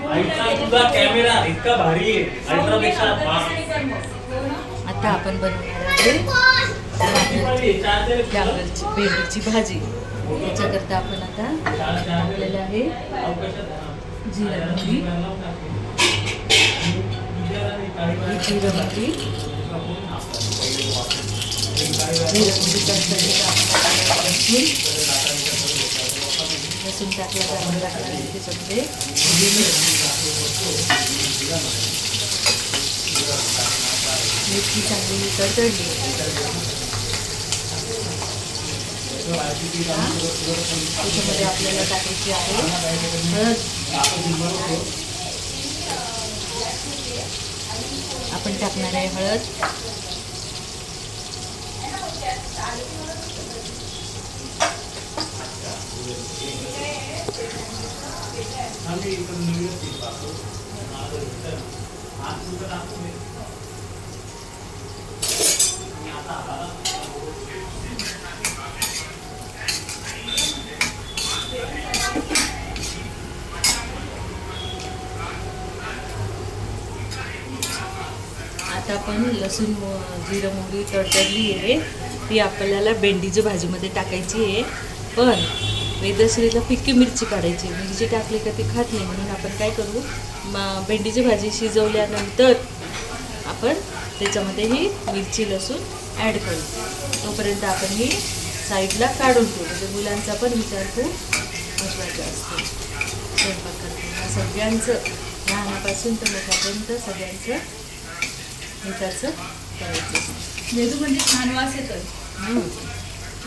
तुझा कॅमेरा इतका भारी आहे, अल्ट्रापेक्षा आता आपण बनवणार आहे डांगरची भेंडीची भाजी. त्याच्याकरता आपण आता टाकलेलं आहे जिरा मोहरी, जिरा मोहरी लसूण टाकला कांदा टाकला त्याच्यामध्ये मिरची चांगली तडतडली. त्याच्यामध्ये आपल्याला टाकायची आहे हळद. आपण टाकणार आहे हळद, आता आपण लसूण जिरं मोहरी तडतडली आहे ती आपल्याला भेंडीच्या भाजीमध्ये टाकायची आहे. पण वेदश्रीला फिक्की मिरची काढायची, मिरची टाकली का ती खात नाही, म्हणून आपण काय करू, भेंडीची भाजी शिजवल्यानंतर आपण त्याच्यामध्ये ही मिरची लसूण ॲड करू. तोपर्यंत आपण ही साईडला काढून ठेवू. म्हणजे मुलांचा पण विचार खूप महत्त्वाचा असतो स्वयंपाक करताना. सगळ्यांचं लहानापासून तर मोठ्यापर्यंत सगळ्यांचं विचारचं करायचं. मेदू म्हणजे छान वास येतो,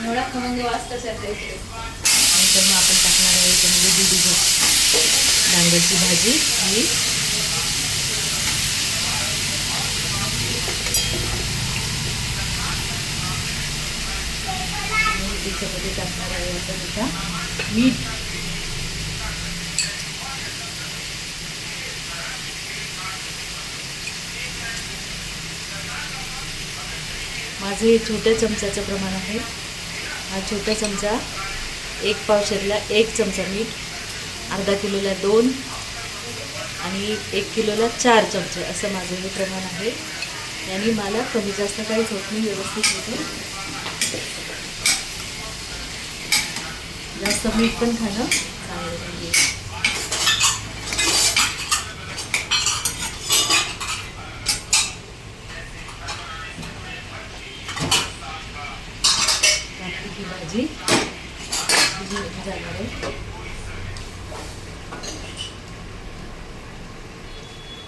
एवढा खमंग वास कशात येतो. नंतर मग आपण टाकणार आहे याच्यामध्ये दुधीची डांगरची भाजी ही. त्याच्यामध्ये टाकणार आहे आपण आता मीठ. माझं हे छोट्या चमच्याचं प्रमाण आहे. हा छोटा चमचा, 1 पावशेरला 1 चमचा मीठ, अर्धा किलोला 2 आणि 1 किलोला 4 चमचे असं माझं हे प्रमाण आहे. आणि मला कमी जास्त काहीच होत नाही, व्यवस्थित होते. जास्त मीठ पण खाणं